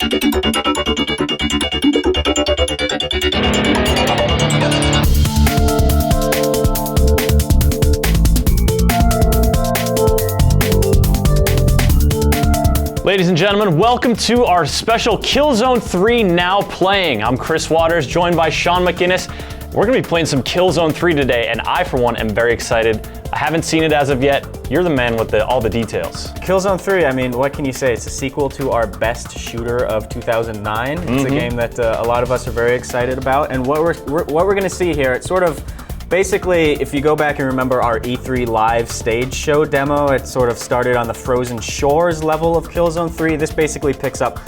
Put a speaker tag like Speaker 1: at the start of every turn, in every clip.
Speaker 1: Ladies and gentlemen, welcome to our special Killzone 3 Now Playing. I'm Chris Waters, joined by Shaun McInnis. We're going to be playing some Killzone 3 today, and I, for one, am very excited. I haven't seen it as of yet. You're the man with all the details.
Speaker 2: Killzone 3, I mean, what can you say? It's a sequel to our best shooter of 2009. It's a game that a lot of us are very excited about, and what we're going to see here, it's sort of basically, if you go back and remember our E3 live stage show demo, it sort of started on the Frozen Shores level of Killzone 3. This basically picks up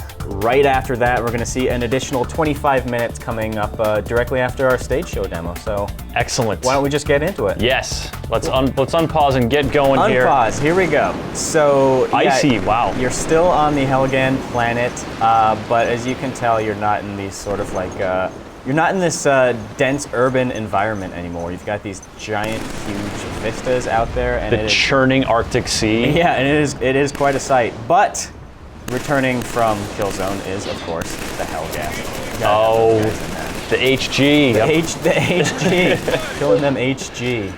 Speaker 2: right after that. We're going to see an additional 25 minutes coming up directly after our stage show demo. So
Speaker 1: excellent.
Speaker 2: Why don't we just get into it?
Speaker 1: Yes. Let's unpause and get going here.
Speaker 2: Unpause. Here we go. So
Speaker 1: icy.
Speaker 2: Yeah,
Speaker 1: wow.
Speaker 2: You're still on the Helghan planet, but as you can tell, you're not in these sort of like. You're not in this dense urban environment anymore. You've got these giant, huge vistas out there, and
Speaker 1: the churning Arctic Sea.
Speaker 2: Yeah, and it is quite a sight. But returning from Killzone is, of course, the Hellgas.
Speaker 1: Oh, the HG.
Speaker 2: The HG. Killing them HG.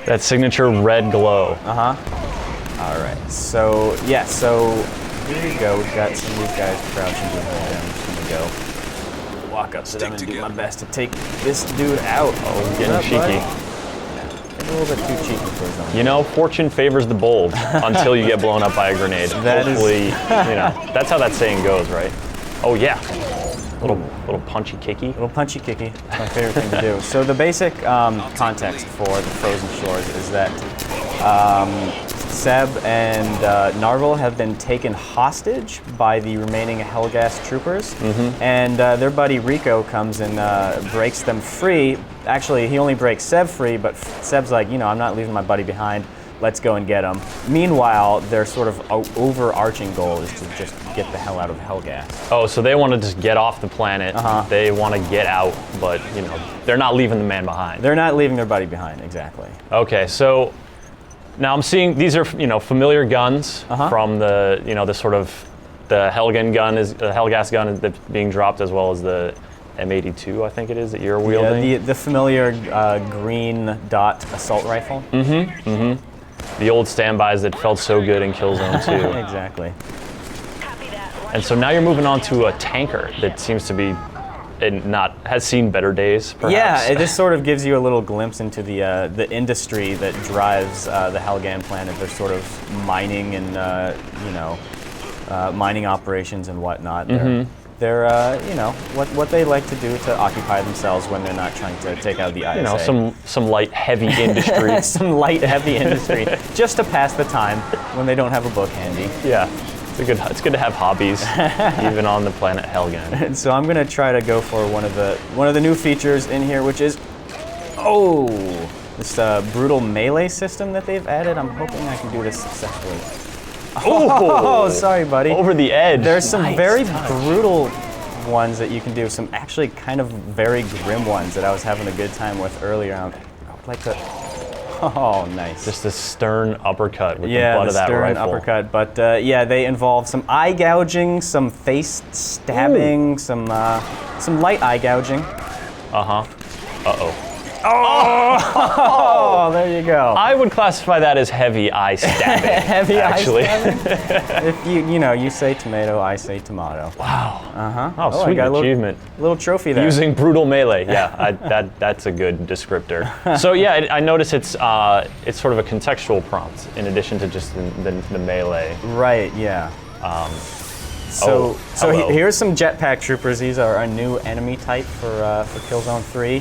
Speaker 1: That signature red glow.
Speaker 2: All right. So yeah. So here we go. We've got some of these guys crouching behind them. I'm just gonna go walk up to them and do my best to take this dude out.
Speaker 1: Oh, getting cheeky.
Speaker 2: Yeah, a little bit too cheeky for his own.
Speaker 1: You know, fortune favors the bold until you get blown up by a grenade. Hopefully, you know, that's how that saying goes, right? Oh yeah, little punchy kicky.
Speaker 2: Little punchy kicky. That's my favorite thing to do. So the basic context for the Frozen Shores is that Seb and Narvel have been taken hostage by the remaining Hellgas troopers, and their buddy Rico comes and breaks them free. Actually, he only breaks Seb free, but Seb's like, you know, I'm not leaving my buddy behind. Let's go and get him. Meanwhile, their sort of overarching goal is to just get the hell out of Hellgas.
Speaker 1: Oh, so they want to just get off the planet. They want to get out, but you know, they're not leaving the man behind.
Speaker 2: They're not leaving their buddy behind, exactly.
Speaker 1: Okay, so now I'm seeing these are, you know, familiar guns from the, you know, the sort of the Helghan gun is the Hellgas gun that's being dropped, as well as the M82, I think it is, that you're wielding.
Speaker 2: Yeah, the familiar green dot assault rifle.
Speaker 1: The old standbys that felt so good in Killzone 2.
Speaker 2: Exactly.
Speaker 1: And so now you're moving on to a tanker that seems to be has seen better days, perhaps.
Speaker 2: Yeah, this sort of gives you a little glimpse into the industry that drives the Helghan planet. There's sort of mining and you know, mining operations and whatnot. They're you know, what they like to do to occupy themselves when they're not trying to take out the ISA.
Speaker 1: You know, some light heavy industry.
Speaker 2: Some light heavy industry, just to pass the time when they don't have a book handy.
Speaker 1: Yeah. It's good to have hobbies, even on the planet Helghan.
Speaker 2: And so I'm gonna try to go for one of the new features in here, which is this brutal melee system that they've added. I'm hoping I can do this successfully. Oh, sorry, buddy.
Speaker 1: Over the edge.
Speaker 2: There's some very brutal ones that you can do. Some actually kind of very grim ones that I was having a good time with earlier. I would like to. Oh, nice.
Speaker 1: Just a stern uppercut with the butt of that rifle. Yeah, stern
Speaker 2: uppercut. But yeah, they involve some eye gouging, some face stabbing, some light eye gouging. Oh, there you go.
Speaker 1: I would classify that as heavy eye stabbing.
Speaker 2: Heavy
Speaker 1: actually.
Speaker 2: eye stabbing? If you say tomato, I say tomato.
Speaker 1: Wow. Oh, sweet achievement.
Speaker 2: Little trophy there.
Speaker 1: Using brutal melee. Yeah, that's a good descriptor. So yeah, I notice it's sort of a contextual prompt in addition to just the melee.
Speaker 2: Right. Yeah. So here's some Jetpack troopers. These are a new enemy type for Killzone 3.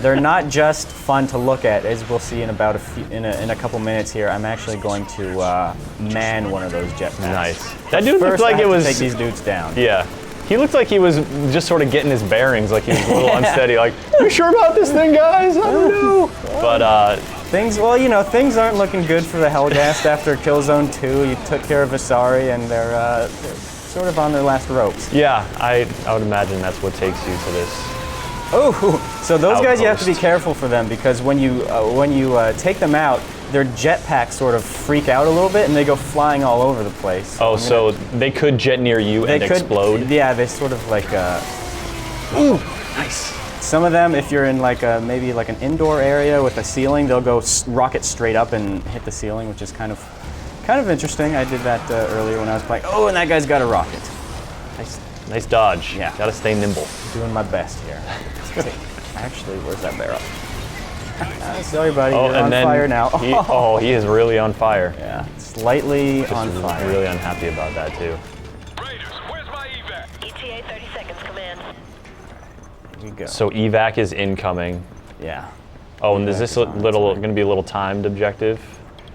Speaker 2: They're not just fun to look at, as we'll see in about in a couple minutes here. I'm actually going to man one of those Jetpacks.
Speaker 1: Nice. That dude looked like it was
Speaker 2: take these dudes down.
Speaker 1: Yeah. He looked like he was just sort of getting his bearings, like he was a little unsteady. Like, you sure about this thing, guys? I don't know. But
Speaker 2: things aren't looking good for the Hellgas after Killzone 2. You took care of Asari, and they're sort of on their last ropes.
Speaker 1: Yeah, I would imagine that's what takes you to this.
Speaker 2: Oh, so those guys, you have to be careful for them, because when you take them out, their jetpacks sort of freak out a little bit and they go flying all over the place.
Speaker 1: Oh, so they could jet near you and explode?
Speaker 2: Yeah, they sort of like...
Speaker 1: Ooh, nice.
Speaker 2: Some of them, if you're in like maybe like an indoor area with a ceiling, they'll go rocket straight up and hit the ceiling, which is kind of interesting. I did that earlier when I was playing. Oh, and that guy's got a rocket.
Speaker 1: Nice dodge.
Speaker 2: Yeah.
Speaker 1: Gotta stay nimble.
Speaker 2: Doing my best here. Actually, where's that barrel? Sorry, buddy. You're on fire now.
Speaker 1: He is really on fire.
Speaker 2: Yeah, slightly on fire.
Speaker 1: Really unhappy about that too.
Speaker 3: Raiders, where's my evac?
Speaker 4: ETA 30 seconds, command.
Speaker 2: Here we go.
Speaker 1: So evac is incoming.
Speaker 2: Yeah.
Speaker 1: Oh, and is this going to be a little timed objective?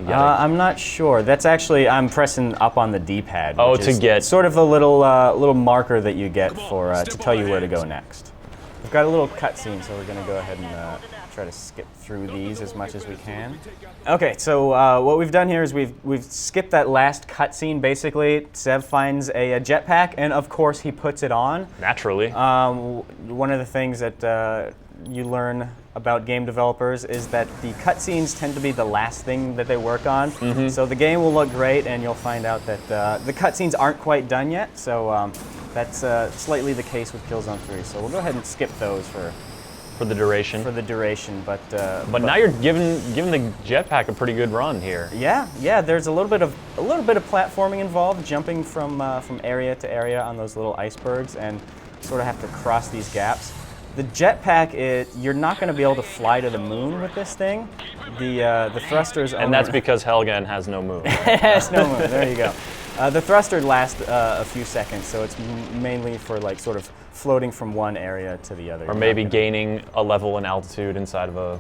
Speaker 2: I'm not sure. That's actually, I'm pressing up on the D-pad.
Speaker 1: Oh,
Speaker 2: which
Speaker 1: to
Speaker 2: is
Speaker 1: get...
Speaker 2: sort of a little marker that you get for to tell you where to go next. We've got a little cutscene, so we're going to go ahead and try to skip through these as much as we can. Okay, so what we've done here is we've skipped that last cutscene. Basically, Sev finds a jetpack, and of course he puts it on.
Speaker 1: Naturally.
Speaker 2: One of the things that you learn about game developers is that the cutscenes tend to be the last thing that they work on.
Speaker 1: Mm-hmm.
Speaker 2: So the game will look great, and you'll find out that the cutscenes aren't quite done yet. So that's slightly the case with Killzone 3. So we'll go ahead and skip those for
Speaker 1: the duration.
Speaker 2: But
Speaker 1: now you're giving the jetpack a pretty good run here.
Speaker 2: Yeah. There's a little bit of platforming involved, jumping from area to area on those little icebergs, and sort of have to cross these gaps. The jetpack, you're not going to be able to fly to the moon with this thing. The thrusters.
Speaker 1: And that's because Helgen has no moon.
Speaker 2: It has no moon. There you go. The thruster lasts a few seconds, so it's mainly for like sort of floating from one area to the other.
Speaker 1: Or maybe gaining a level in altitude inside of a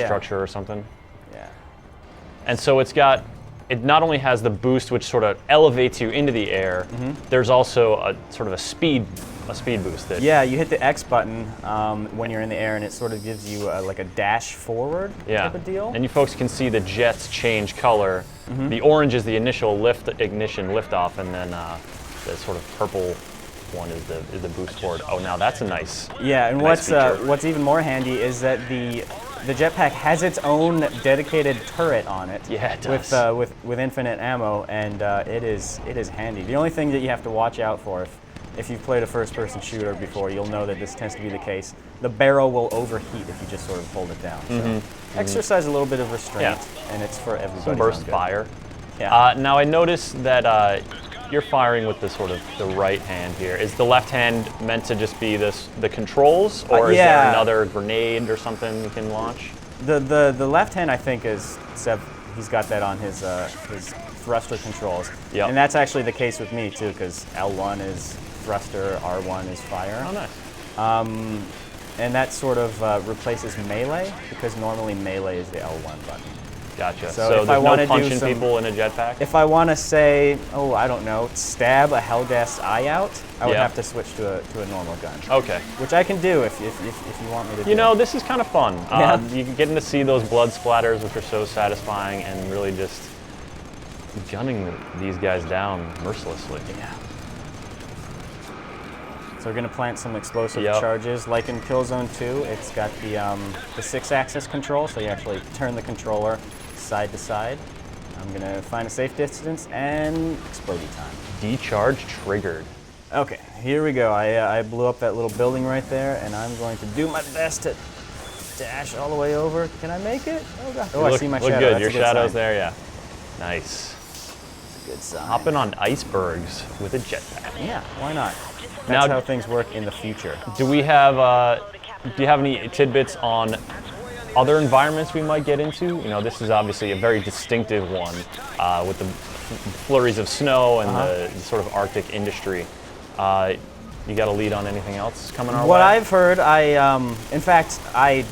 Speaker 1: structure or something.
Speaker 2: Yeah.
Speaker 1: And so it not only has the boost, which sort of elevates you into the air, there's also a sort of a speed boost.
Speaker 2: Yeah, you hit the X button when you're in the air, and it sort of gives you like a dash forward type of deal.
Speaker 1: And you folks can see the jets change color. The orange is the initial ignition liftoff, and then the sort of purple one is the boost forward. Oh, now that's a nice.
Speaker 2: Yeah, and
Speaker 1: nice
Speaker 2: what's even more handy is that the jetpack has its own dedicated turret on it.
Speaker 1: Yeah, it does.
Speaker 2: With infinite ammo, and it is handy. The only thing that you have to watch out for, if you've played a first-person shooter before, you'll know that this tends to be the case. The barrel will overheat if you just sort of hold it down. So exercise a little bit of restraint, and it's for everybody.
Speaker 1: Some burst fire.
Speaker 2: Yeah.
Speaker 1: Now I noticed that you're firing with the right hand here. Is the left hand meant to just be the controls, or is there another grenade or something you can launch?
Speaker 2: The left hand, I think, is he's got that on his thruster controls.
Speaker 1: Yep.
Speaker 2: And that's actually the case with me too, because L1 is thruster, R1 is fire.
Speaker 1: Oh, nice.
Speaker 2: And that sort of replaces melee, because normally melee is the L1 button.
Speaker 1: Gotcha.
Speaker 2: So
Speaker 1: So
Speaker 2: if
Speaker 1: there's
Speaker 2: I wanna
Speaker 1: no
Speaker 2: do
Speaker 1: punching
Speaker 2: some-
Speaker 1: people in a jetpack?
Speaker 2: If I want to say, I don't know, stab a Helghast eye out, I would
Speaker 1: Yeah.
Speaker 2: have to switch to a normal gun.
Speaker 1: Okay.
Speaker 2: Which I can do if you want me to do.
Speaker 1: You know, this is kind of fun.
Speaker 2: Yeah.
Speaker 1: You getting to see those blood splatters, which are so satisfying, and really just gunning these guys down mercilessly.
Speaker 2: Yeah. So we're going to plant some explosive
Speaker 1: Yep.
Speaker 2: charges. Like in Killzone 2, it's got the 6-axis control, so you actually turn the controller side to side. I'm going to find a safe distance and explodey time.
Speaker 1: Decharge triggered.
Speaker 2: Okay, here we go. I blew up that little building right there, and I'm going to do my best to dash all the way over. Can I make it? Oh, God. Oh, I see my
Speaker 1: look
Speaker 2: shadow.
Speaker 1: good.
Speaker 2: That's
Speaker 1: Your
Speaker 2: a good
Speaker 1: shadow's
Speaker 2: sign.
Speaker 1: there, yeah. Nice.
Speaker 2: Good sign.
Speaker 1: Hopping on icebergs with a jetpack.
Speaker 2: Yeah, why not?
Speaker 1: Now-
Speaker 2: That's how things work in the future.
Speaker 1: Do you have any tidbits on other environments we might get into? You know, this is obviously a very distinctive one with the flurries of snow and the sort of Arctic industry. You got a lead on anything else coming our way?
Speaker 2: What I've heard, in fact, I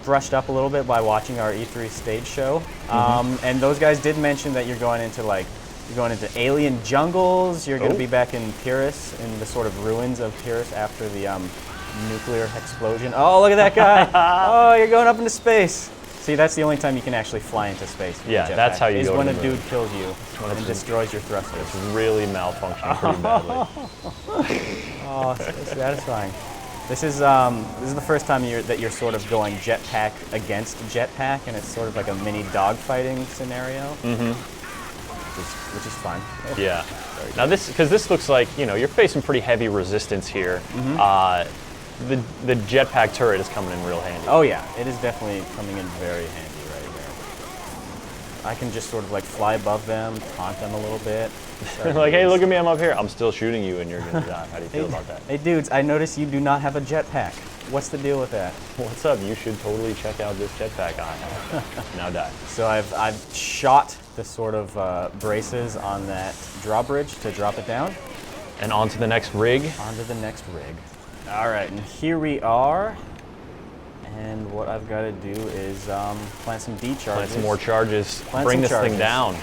Speaker 2: brushed up a little bit by watching our E3 stage show, and those guys did mention that you're going into alien jungles. You're going to be back in Pyrrhus, in the sort of ruins of Pyrrhus after the nuclear explosion. Oh, look at that guy! Oh, you're going up into space. See, that's the only time you can actually fly into space. with a
Speaker 1: Yeah,
Speaker 2: jetpack,
Speaker 1: that's how you
Speaker 2: is
Speaker 1: go
Speaker 2: when
Speaker 1: to
Speaker 2: a
Speaker 1: the
Speaker 2: dude
Speaker 1: moon.
Speaker 2: kills you and destroys your thrusters.
Speaker 1: It's really malfunctioning pretty badly.
Speaker 2: Oh, so satisfying. This is the first time that you're sort of going jetpack against jetpack, and it's sort of like a mini dogfighting scenario. Which is fun.
Speaker 1: Yeah. Now because this looks like, you're facing pretty heavy resistance here. The jetpack turret is coming in real handy.
Speaker 2: Oh yeah, it is definitely coming in very handy right here. I can just sort of like fly above them, taunt them a little bit.
Speaker 1: Like, hey, look at me, I'm up here. I'm still shooting you and you're gonna die. How do you feel about that?
Speaker 2: Hey dudes, I noticed you do not have a jetpack. What's the deal with that?
Speaker 1: What's up? You should totally check out this jetpack I have. Now die.
Speaker 2: So I've shot the sort of braces on that drawbridge to drop it down.
Speaker 1: And on to the next rig.
Speaker 2: Onto the next rig. All right, and here we are. And what I've got to do is plant some D charges.
Speaker 1: Plant some more charges.
Speaker 2: Plant
Speaker 1: Bring
Speaker 2: some
Speaker 1: this
Speaker 2: charges.
Speaker 1: thing down.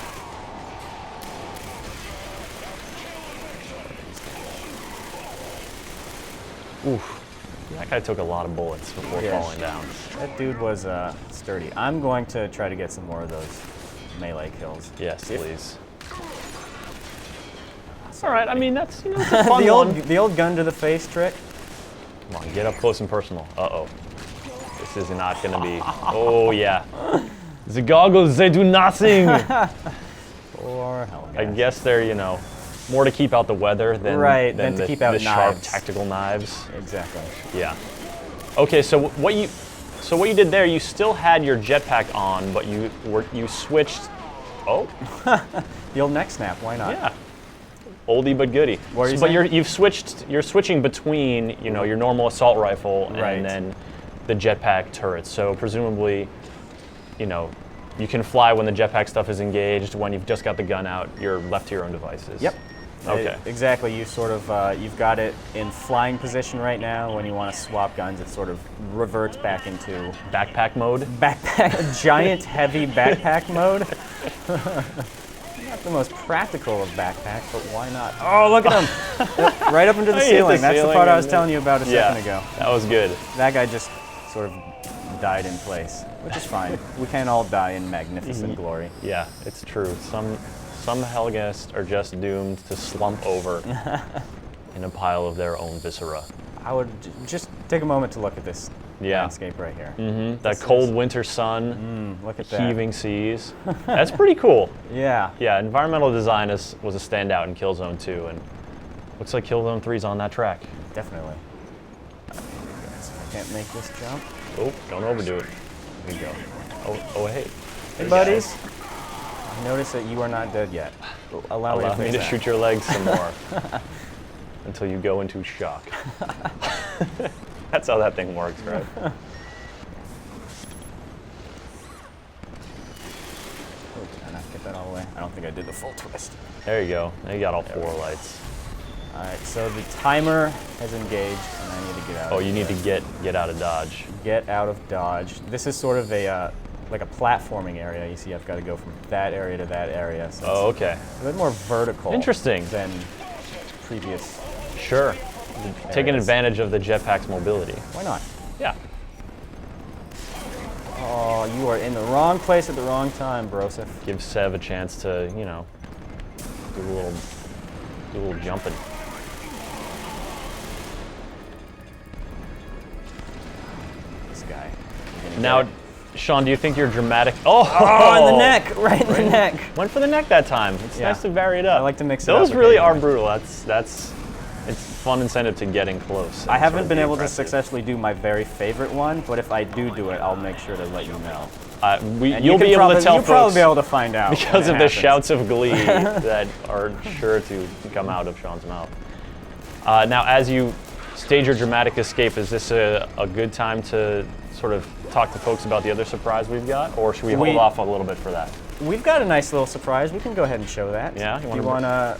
Speaker 1: Oof. That guy took a lot of bullets before falling down.
Speaker 2: That dude was sturdy. I'm going to try to get some more of those melee kills.
Speaker 1: Yes, please. All right, I mean, that's, it's a fun
Speaker 2: the old gun to the face trick.
Speaker 1: Come on, get up close and personal. Uh-oh. This is not going to be... Oh, yeah. The goggles, they do nothing.
Speaker 2: Or hell,
Speaker 1: I guess they're, more to keep out the weather than,
Speaker 2: than to
Speaker 1: the,
Speaker 2: keep out
Speaker 1: the sharp
Speaker 2: knives.
Speaker 1: tactical knives.
Speaker 2: Exactly.
Speaker 1: Yeah. Okay, so what you did there, you still had your jetpack on, but you switched. Oh.
Speaker 2: The old neck snap. Why not?
Speaker 1: Yeah. Oldie but goodie.
Speaker 2: What are you
Speaker 1: But
Speaker 2: saying?
Speaker 1: you're switching between your normal assault rifle
Speaker 2: Right.
Speaker 1: and then the jetpack turret. So presumably, you can fly when the jetpack stuff is engaged. When you've just got the gun out, you're left to your own devices.
Speaker 2: Yep.
Speaker 1: Okay.
Speaker 2: Exactly. You sort of you've got it in flying position right now. When you want to swap guns, it sort of reverts back into
Speaker 1: Backpack mode.
Speaker 2: giant heavy backpack mode. Not the most practical of backpacks, but why not? Oh, look at him! Right up into the
Speaker 1: He hit the
Speaker 2: ceiling. That's the
Speaker 1: ceiling
Speaker 2: part I was
Speaker 1: and
Speaker 2: telling you about a second ago.
Speaker 1: That was good.
Speaker 2: That guy just sort of died in place, which is fine. We can all die in magnificent glory.
Speaker 1: Yeah, it's true. Some Helghast are just doomed to slump over in a pile of their own viscera.
Speaker 2: I would just take a moment to look at this
Speaker 1: Yeah.
Speaker 2: landscape right here.
Speaker 1: That cold winter sun,
Speaker 2: Look at that.
Speaker 1: heaving seas. That's pretty cool.
Speaker 2: Yeah.
Speaker 1: Yeah, environmental design was a standout in Killzone 2, and looks like Killzone 3's on that track.
Speaker 2: Definitely. I can't make this jump.
Speaker 1: Oh, don't overdo it.
Speaker 2: Here we go.
Speaker 1: Oh, hey.
Speaker 2: Hey, buddies. I notice that you are not dead yet. Allow me to
Speaker 1: Allow me
Speaker 2: face
Speaker 1: to
Speaker 2: that.
Speaker 1: shoot your legs some more until you go into shock. That's how that thing works, right?
Speaker 2: Oh, did I not get that all the way? I don't think I did the full twist.
Speaker 1: There you go. Now you got all four lights.
Speaker 2: All right, so the timer has engaged, and I need to get out.
Speaker 1: Oh, you need to get out of dodge.
Speaker 2: Get out of dodge. This is sort of a like a platforming area. You see, I've got to go from that area to that area. So
Speaker 1: Oh, okay.
Speaker 2: it's a bit more vertical.
Speaker 1: Interesting.
Speaker 2: Than previous.
Speaker 1: Sure. Taking
Speaker 2: Areas.
Speaker 1: advantage of the jetpack's mobility.
Speaker 2: Why not?
Speaker 1: Yeah.
Speaker 2: Oh, you are in the wrong place at the wrong time, Broseph.
Speaker 1: Give Sev a chance to, do a little jumping.
Speaker 2: This guy.
Speaker 1: Now, Shaun, do you think you're dramatic? Oh,
Speaker 2: in the neck, right in the neck.
Speaker 1: Went for the neck that time. It's
Speaker 2: Yeah.
Speaker 1: nice to vary it up.
Speaker 2: I like to mix it up
Speaker 1: Those really are
Speaker 2: occasionally.
Speaker 1: brutal. It's fun incentive to getting close.
Speaker 2: I
Speaker 1: and
Speaker 2: haven't
Speaker 1: sort of
Speaker 2: been
Speaker 1: be
Speaker 2: able to
Speaker 1: aggressive.
Speaker 2: successfully do my very favorite one, but if I do it, I'll make sure to let you know. And
Speaker 1: You'll be able to tell
Speaker 2: you'll probably
Speaker 1: folks
Speaker 2: be able to find out
Speaker 1: because
Speaker 2: when
Speaker 1: of
Speaker 2: it
Speaker 1: the
Speaker 2: happens.
Speaker 1: shouts of glee that are sure to come out of Shaun's mouth. Now, as you stage your dramatic escape, is this a good time to sort of talk to folks about the other surprise we've got, or should we hold off a little bit for that?
Speaker 2: We've got a nice little surprise. We can go ahead and show that.
Speaker 1: Yeah, you
Speaker 2: If
Speaker 1: wanna
Speaker 2: you want to,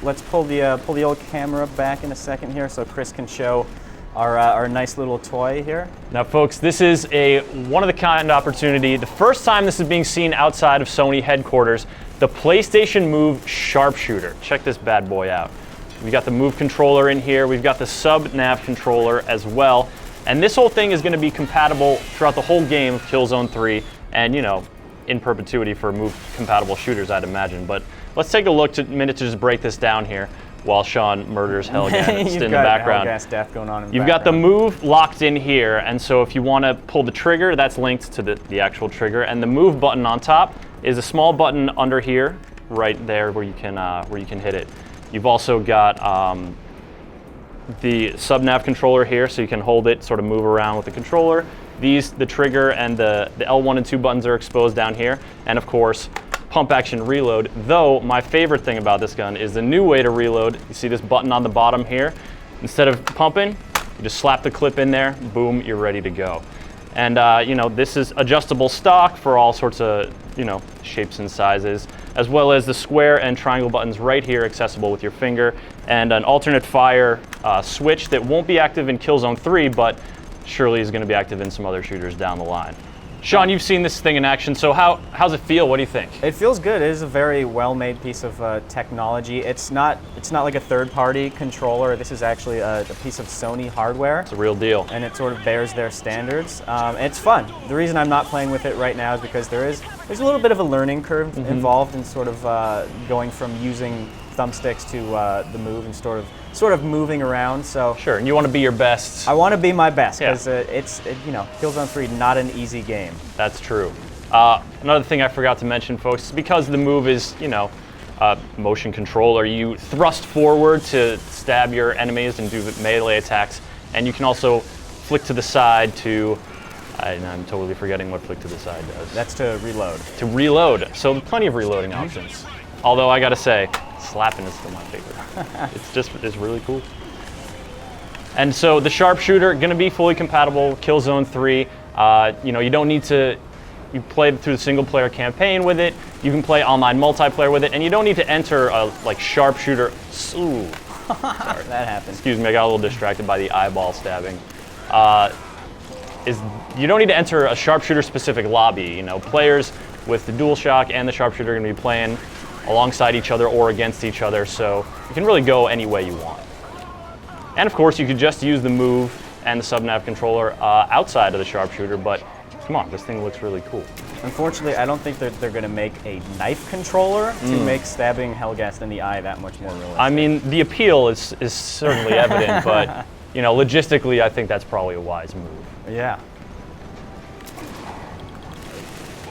Speaker 2: let's pull the old camera back in a second here, so Chris can show our nice little toy here.
Speaker 1: Now, folks, this is a one-of-the-kind opportunity. The first time this is being seen outside of Sony headquarters, the PlayStation Move Sharpshooter. Check this bad boy out. We've got the Move controller in here. We've got the sub-nav controller as well. And this whole thing is going to be compatible throughout the whole game of Killzone 3 and, in perpetuity for Move-compatible shooters, I'd imagine. But let's take a minute to just break this down here. while Shaun murders Hellgast
Speaker 2: You've
Speaker 1: in the
Speaker 2: got
Speaker 1: background.
Speaker 2: Hellgast death going on in the
Speaker 1: You've got the
Speaker 2: background.
Speaker 1: move locked in here, and so if you want to pull the trigger, that's linked to the actual trigger, and the move button on top is a small button under here, right there, where you can hit it. You've also got the sub-nav controller here, so you can hold it, sort of move around with the controller. The trigger and the L1 and 2 buttons are exposed down here, and of course, pump action reload, though my favorite thing about this gun is the new way to reload. You see this button on the bottom here? Instead of pumping, you just slap the clip in there, boom, you're ready to go. And this is adjustable stock for all sorts of shapes and sizes, as well as the square and triangle buttons right here accessible with your finger, and an alternate fire switch that won't be active in Killzone 3, but surely is going to be active in some other shooters down the line. Shaun, you've seen this thing in action, so how's it feel? What do you think?
Speaker 2: It feels good. It is a very well-made piece of technology. It's not like a third-party controller. This is actually a piece of Sony hardware.
Speaker 1: It's a real deal.
Speaker 2: And it sort of bears their standards. It's fun. The reason I'm not playing with it right now is because there's a little bit of a learning curve involved in sort of going from using thumbsticks to the move and sort of moving around. So
Speaker 1: Sure, and you want to be your best.
Speaker 2: I want to be my best because
Speaker 1: Yeah.
Speaker 2: Killzone 3 not an easy game.
Speaker 1: That's true. Another thing I forgot to mention, folks, is because the move is, motion controller, you thrust forward to stab your enemies and do melee attacks, and you can also flick to the side to, I'm totally forgetting what flick to the side does.
Speaker 2: That's to reload.
Speaker 1: To reload, so plenty of reloading options. Although I gotta say, slapping is still my favorite. It's really cool. And so the sharpshooter gonna be fully compatible with Killzone 3. You don't need to. You play through the single player campaign with it. You can play online multiplayer with it, and you don't need to enter a sharpshooter. Ooh,
Speaker 2: Sorry, that happened.
Speaker 1: excuse me, I got a little distracted by the eyeball stabbing. You don't need to enter a sharpshooter specific lobby. Players with the DualShock and the sharpshooter are gonna be playing alongside each other or against each other, so you can really go any way you want. And of course, you could just use the move and the sub-nav controller outside of the sharpshooter, but come on, this thing looks really cool.
Speaker 2: Unfortunately, I don't think that they're going to make a knife controller to make stabbing Hellgast in the eye that much more realistic.
Speaker 1: I mean, the appeal is certainly evident, but logistically, I think that's probably a wise move.
Speaker 2: Yeah.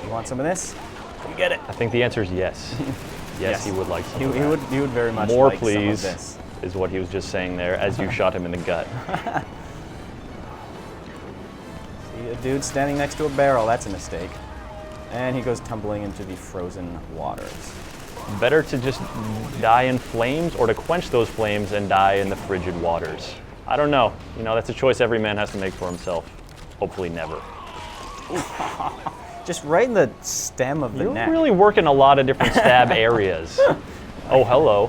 Speaker 2: You want some of this? You get it.
Speaker 1: I think the answer is yes. Yes, he would like some.
Speaker 2: He would very much
Speaker 1: More,
Speaker 2: like
Speaker 1: please,
Speaker 2: some of this.
Speaker 1: is what he was just saying there as you shot him in the gut.
Speaker 2: See a dude standing next to a barrel, that's a mistake. And he goes tumbling into the frozen waters.
Speaker 1: Better to just die in flames or to quench those flames and die in the frigid waters? I don't know. That's a choice every man has to make for himself. Hopefully never.
Speaker 2: Just right in the stem of the neck.
Speaker 1: You're really working a lot of different stab areas. Oh, hello.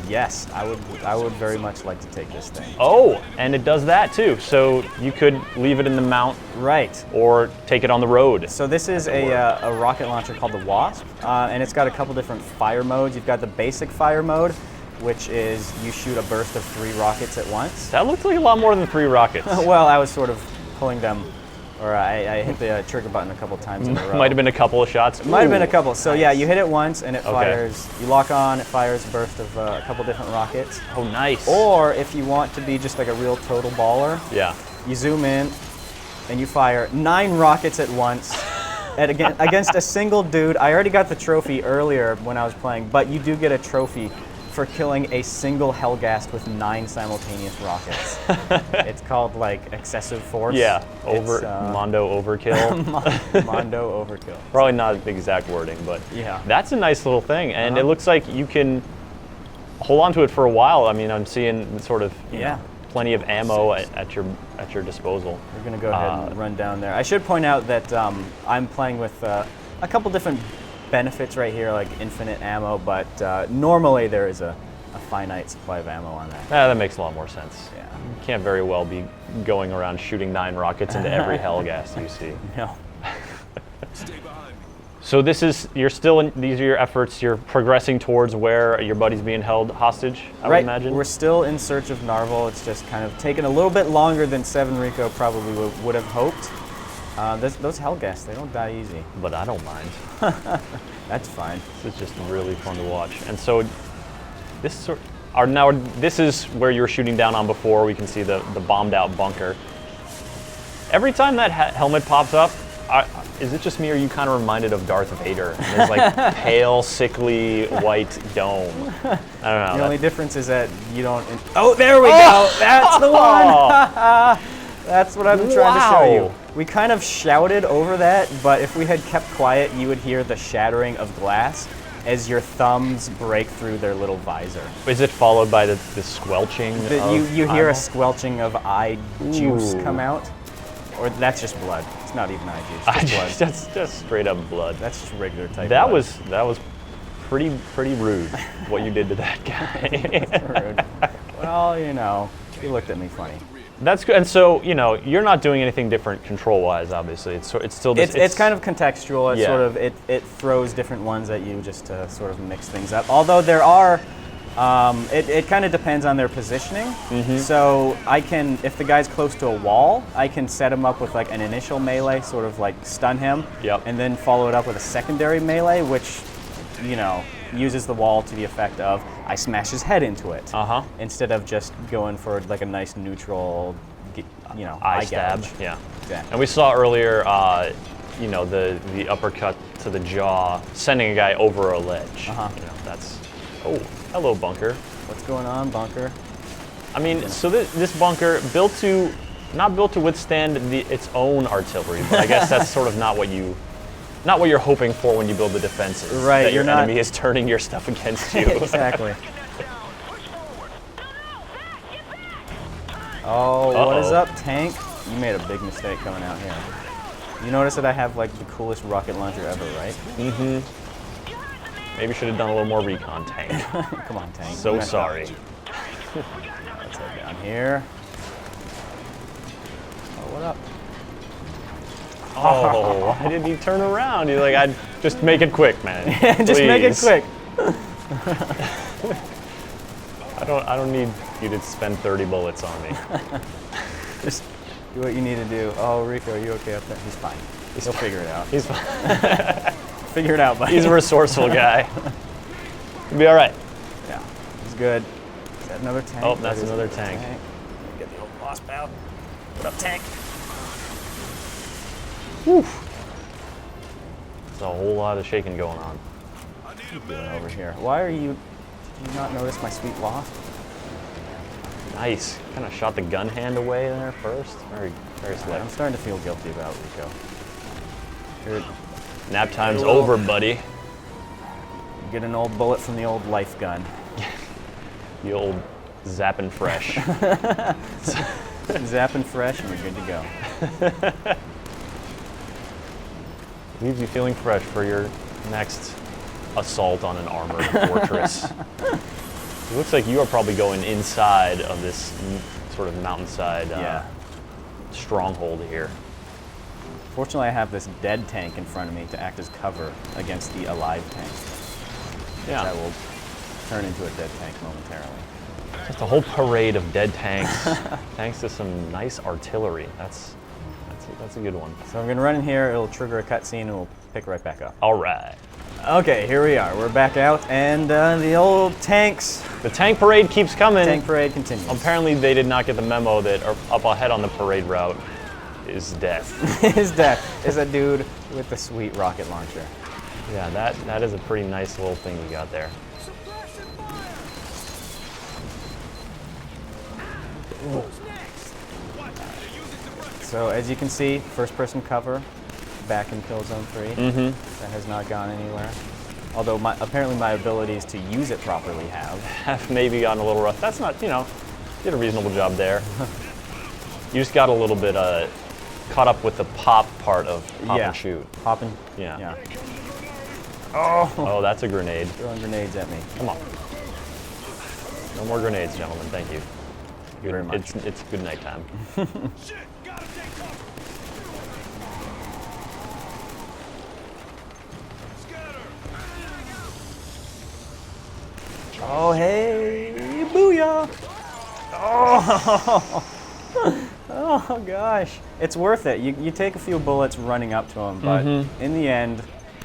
Speaker 2: Yes, I would very much like to take this thing.
Speaker 1: Oh, and it does that too. So you could leave it in the mount
Speaker 2: Right.
Speaker 1: or take it on the road.
Speaker 2: So this is a rocket launcher called the Wasp, and it's got a couple different fire modes. You've got the basic fire mode, which is you shoot a burst of 3 rockets at once.
Speaker 1: That looks like a lot more than 3 rockets.
Speaker 2: Well, I was sort of pulling them, or I hit the trigger button a couple times in a row.
Speaker 1: Might have been a couple of shots.
Speaker 2: Might have been a
Speaker 1: Ooh.
Speaker 2: couple. So yeah, you hit it once and it
Speaker 1: Okay.
Speaker 2: fires. You lock on, it fires a burst of a couple different rockets.
Speaker 1: Oh, nice.
Speaker 2: Or if you want to be just like a real total baller,
Speaker 1: Yeah.
Speaker 2: you zoom in and you fire 9 rockets at once against a single dude. I already got the trophy earlier when I was playing, but you do get a trophy for killing a single Hellgast with 9 simultaneous rockets. It's called excessive force.
Speaker 1: Yeah.
Speaker 2: It's,
Speaker 1: Mondo overkill.
Speaker 2: Mondo overkill.
Speaker 1: Probably not the exact wording, but
Speaker 2: Yeah.
Speaker 1: that's a nice little thing, and it looks like you can hold on to it for a while. I mean, I'm seeing sort of plenty of ammo at your disposal.
Speaker 2: We're gonna go ahead and run down there. I should point out that I'm playing with a couple different benefits right here, like infinite ammo, but normally there is a finite supply of ammo on that.
Speaker 1: That makes a lot more sense.
Speaker 2: Yeah.
Speaker 1: You can't very well be going around shooting 9 rockets into every Hellgast you see.
Speaker 2: No.
Speaker 3: Stay behind me.
Speaker 1: So these are your efforts. You're progressing towards where your buddy's being held hostage, I would imagine.
Speaker 2: We're still in search of Narvel. It's just kind of taken a little bit longer than Seven Rico probably would have hoped. Those Hellgasts, they don't die easy.
Speaker 1: But I don't mind.
Speaker 2: That's fine.
Speaker 1: This is just really fun to watch. And so Now this is where you were shooting down on before. We can see the bombed out bunker. Every time that helmet pops up, is it just me or are you kind of reminded of Darth Vader? And his like pale, sickly white dome. I don't know.
Speaker 2: The only difference is that you don't. Oh, there we go. That's the one. That's what I've been trying to show you. We kind of shouted over that, but if we had kept quiet, you would hear the shattering of glass as your thumbs break through their little visor.
Speaker 1: Is it followed by the squelching?
Speaker 2: You hear a squelching of eye juice come out. Or that's just blood. It's not even eye juice. Just blood.
Speaker 1: That's just straight up blood.
Speaker 2: That's just regular type.
Speaker 1: That
Speaker 2: blood.
Speaker 1: was pretty rude. What you did to that guy.
Speaker 2: Rude. Well, you know, he looked at me funny.
Speaker 1: That's good. And so, you know, you're not doing anything different control-wise. Obviously, it's still.
Speaker 2: It's kind of contextual. It
Speaker 1: Yeah.
Speaker 2: sort of it throws different ones at you just to sort of mix things up. Although there are. It kind of depends on their positioning. So I can, if the guy's close to a wall, I can set him up with like an initial melee, sort of like stun him, and then follow it up with a secondary melee, which, you know, uses the wall to the effect of I smash his head into it, instead of just going for like a nice neutral, you know, eye
Speaker 1: stab.
Speaker 2: gouge.
Speaker 1: Yeah.
Speaker 2: Exactly.
Speaker 1: And we saw earlier, you know, the uppercut to the jaw, sending a guy over a ledge. You know, that's. Oh, hello, bunker.
Speaker 2: What's going on, bunker?
Speaker 1: I mean, so this bunker not built to withstand its own artillery, but I guess that's sort of not what you're hoping for when you build the defenses.
Speaker 2: Right.
Speaker 1: That your enemy is turning your stuff against you.
Speaker 2: Exactly. Oh, what is up, tank? You made a big mistake coming out here. You notice that I have like the coolest rocket launcher ever, right?
Speaker 1: Maybe should have done a little more recon, tank.
Speaker 2: Come on, tank.
Speaker 1: So sorry.
Speaker 2: Let's head down here. Oh, what up?
Speaker 1: Oh, why did he turn around? He's like, I'd just make it quick, man.
Speaker 2: Just make it quick.
Speaker 1: I don't need you to spend 30 bullets on me.
Speaker 2: Just do what you need to do. Oh, Rico, are you okay up there? He's fine. He'll figure it out.
Speaker 1: He's fine.
Speaker 2: Figure it out, buddy.
Speaker 1: He's a resourceful guy. He'll be all right.
Speaker 2: Yeah, he's good. Is that another tank?
Speaker 1: Oh, that's another tank.
Speaker 2: Get the old wasp out. What up, tank?
Speaker 1: Whew. There's a whole lot of shaking going on.
Speaker 2: Doing over here. Why are you? Did you not notice my sweet loft?
Speaker 1: Nice. Kind of shot the gun hand away there first. Very slick.
Speaker 2: I'm starting to feel guilty about Rico. Here,
Speaker 1: Nap time's over, buddy.
Speaker 2: get an old bullet from the old life gun.
Speaker 1: The old zappin' fresh.
Speaker 2: Zapping fresh, and you're good to go.
Speaker 1: Leaves you feeling fresh for your next assault on an armored fortress. It looks like you are probably going inside of this sort of mountainside stronghold here.
Speaker 2: Fortunately, I have this dead tank in front of me to act as cover against the alive tank.
Speaker 1: Yeah.
Speaker 2: That will turn into a dead tank momentarily.
Speaker 1: Just a whole parade of dead tanks, thanks to some nice artillery. That's a good one.
Speaker 2: So I'm going to run in here, it'll trigger a cutscene, and we'll pick right back up.
Speaker 1: All right.
Speaker 2: Okay, here we are. We're back out, and the old tanks.
Speaker 1: The tank parade keeps coming.
Speaker 2: Tank parade continues.
Speaker 1: Apparently, they did not get the memo that up ahead on the parade route is death.
Speaker 2: His death is a dude with the sweet rocket launcher.
Speaker 1: Yeah, that is a pretty nice little thing you got there.
Speaker 2: So as you can see, first-person cover back in Killzone 3. That has not gone anywhere. Although apparently my abilities to use it properly have.
Speaker 1: Maybe gotten a little rough. That's not, you know, did a reasonable job there. You just got a little bit caught up with the pop part of pop and shoot.
Speaker 2: Pop and
Speaker 1: Yeah.
Speaker 2: Oh,
Speaker 1: that's a grenade.
Speaker 2: throwing grenades at me.
Speaker 1: Come on. No more grenades, gentlemen. Thank you.
Speaker 2: Thank you very much.
Speaker 1: It's good nighttime.
Speaker 3: Shit, gotta take cover. Scatter.
Speaker 2: Oh, hey, booyah! Oh, oh gosh. It's worth it. You take a few bullets running up to him, but in the end,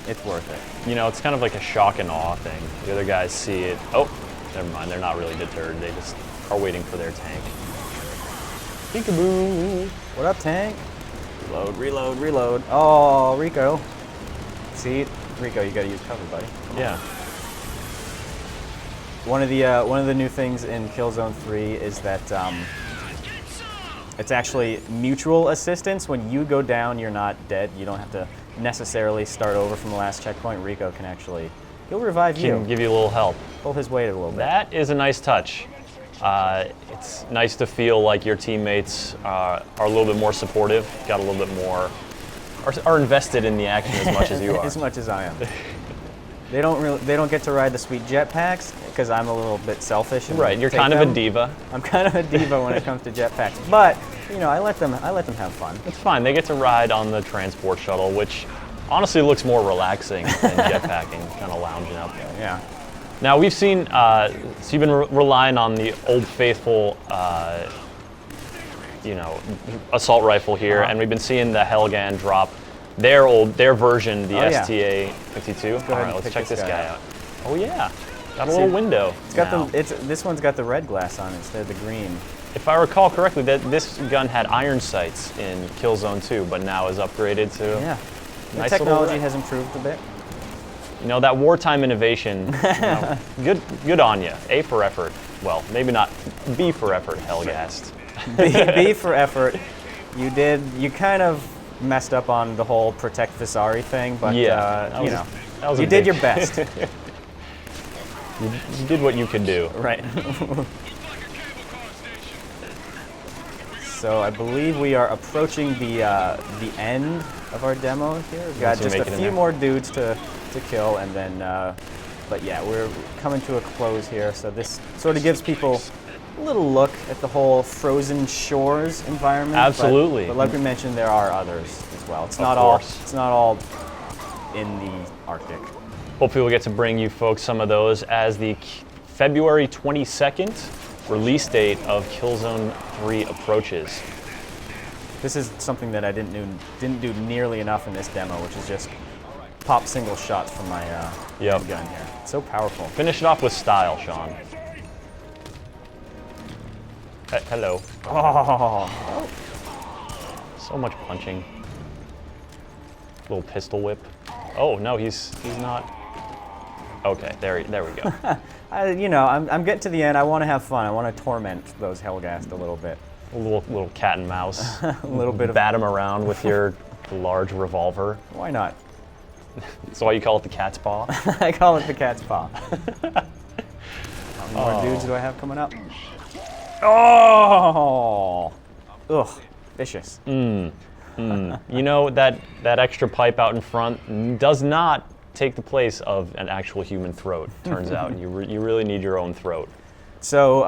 Speaker 2: it's worth it.
Speaker 1: You know, it's kind of like a shock and awe thing. The other guys see it. Oh, Never mind, they're not really deterred. They just are waiting for their tank. Peekaboo.
Speaker 2: What up, tank? Reload, reload, reload. Oh, Rico. See, Rico, you gotta use cover, buddy.
Speaker 1: Yeah.
Speaker 2: One of the new things in Killzone 3 is that it's actually mutual assistance. When you go down, you're not dead. You don't have to necessarily start over from the last checkpoint. Rico can actually, he'll revive you.
Speaker 1: Can give you a little help.
Speaker 2: Pull his weight a little bit.
Speaker 1: That is a nice touch. It's nice to feel like your teammates are a little bit more supportive, got a little bit more, are invested in the action as much as you are.
Speaker 2: As much as I am. They don't get to ride the sweet jetpacks because I'm a little bit selfish. And
Speaker 1: Right, you're
Speaker 2: take
Speaker 1: kind of
Speaker 2: them.
Speaker 1: a diva.
Speaker 2: I'm kind of a diva when it comes to jetpacks, but you know, I let them have fun.
Speaker 1: It's fine. They get to ride on the transport shuttle, which honestly looks more relaxing than jetpacking, kind of lounging out there.
Speaker 2: Yeah.
Speaker 1: Now we've seen, so you've been relying on the old faithful, assault rifle here, and we've been seeing the Helgan drop their version, the STA-52. All right, let's check this guy out. Oh yeah, got a little window.
Speaker 2: It's got this one's got the red glass on it instead of the green.
Speaker 1: If I recall correctly, this gun had iron sights in Killzone 2, but now is upgraded to
Speaker 2: The
Speaker 1: nice
Speaker 2: technology
Speaker 1: little
Speaker 2: has improved a bit.
Speaker 1: You know, that wartime innovation, good on you. A for effort. Well, maybe not B for effort, Hellgast.
Speaker 2: B for effort. You kind of messed up on the whole protect Visari thing, but you did your best.
Speaker 1: You did what you could do.
Speaker 2: Right. So I believe we are approaching the end of our demo here. We've got just a few more dudes to kill, and then, but yeah, we're coming to a close here. So this sort of gives people a little look at the whole frozen shores environment.
Speaker 1: Absolutely.
Speaker 2: But like we mentioned, there are others as well. It's not all in the Arctic.
Speaker 1: Hopefully we'll get to bring you folks some of those as the February 22nd release date of Killzone 3 approaches.
Speaker 2: This is something that I didn't do nearly enough in this demo, which is just pop single shots from my gun here. It's so powerful.
Speaker 1: Finish it off with style, Shaun. Hello.
Speaker 2: Oh.
Speaker 1: So much punching. Little pistol whip. Oh no, he's not. Okay, there we go.
Speaker 2: I'm getting to the end. I want to have fun. I want to torment those Hellgast a little bit.
Speaker 1: A little cat and mouse.
Speaker 2: A little bit of
Speaker 1: bat him around with your large revolver.
Speaker 2: Why not?
Speaker 1: That's why you call it the cat's paw?
Speaker 2: I call it the cat's paw. How many more dudes do I have coming up? Oh! Ugh, vicious.
Speaker 1: You know, that extra pipe out in front does not take the place of an actual human throat, turns out. You really need your own throat.
Speaker 2: So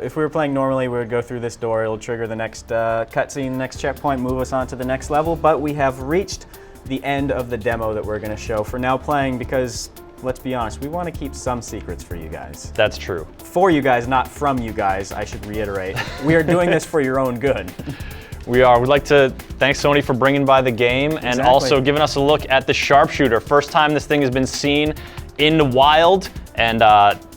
Speaker 2: if we were playing normally, we would go through this door. It'll trigger the next cutscene, next checkpoint, move us on to the next level. But we have reached the end of the demo that we're going to show for now playing because, let's be honest, we want to keep some secrets for you guys.
Speaker 1: That's true.
Speaker 2: For you guys, not from you guys, I should reiterate. We are doing this for your own good.
Speaker 1: We are. We'd like to thank Sony for bringing by the game and also giving us a look at the sharpshooter. First time this thing has been seen in the wild, and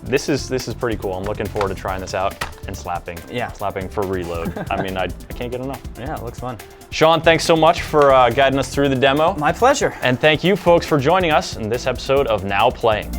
Speaker 1: this is pretty cool. I'm looking forward to trying this out and slapping.
Speaker 2: Yeah.
Speaker 1: Slapping for reload. I mean, I can't get enough.
Speaker 2: Yeah, it looks fun.
Speaker 1: Shaun, thanks so much for guiding us through the demo.
Speaker 2: My pleasure.
Speaker 1: And thank you folks for joining us in this episode of Now Playing.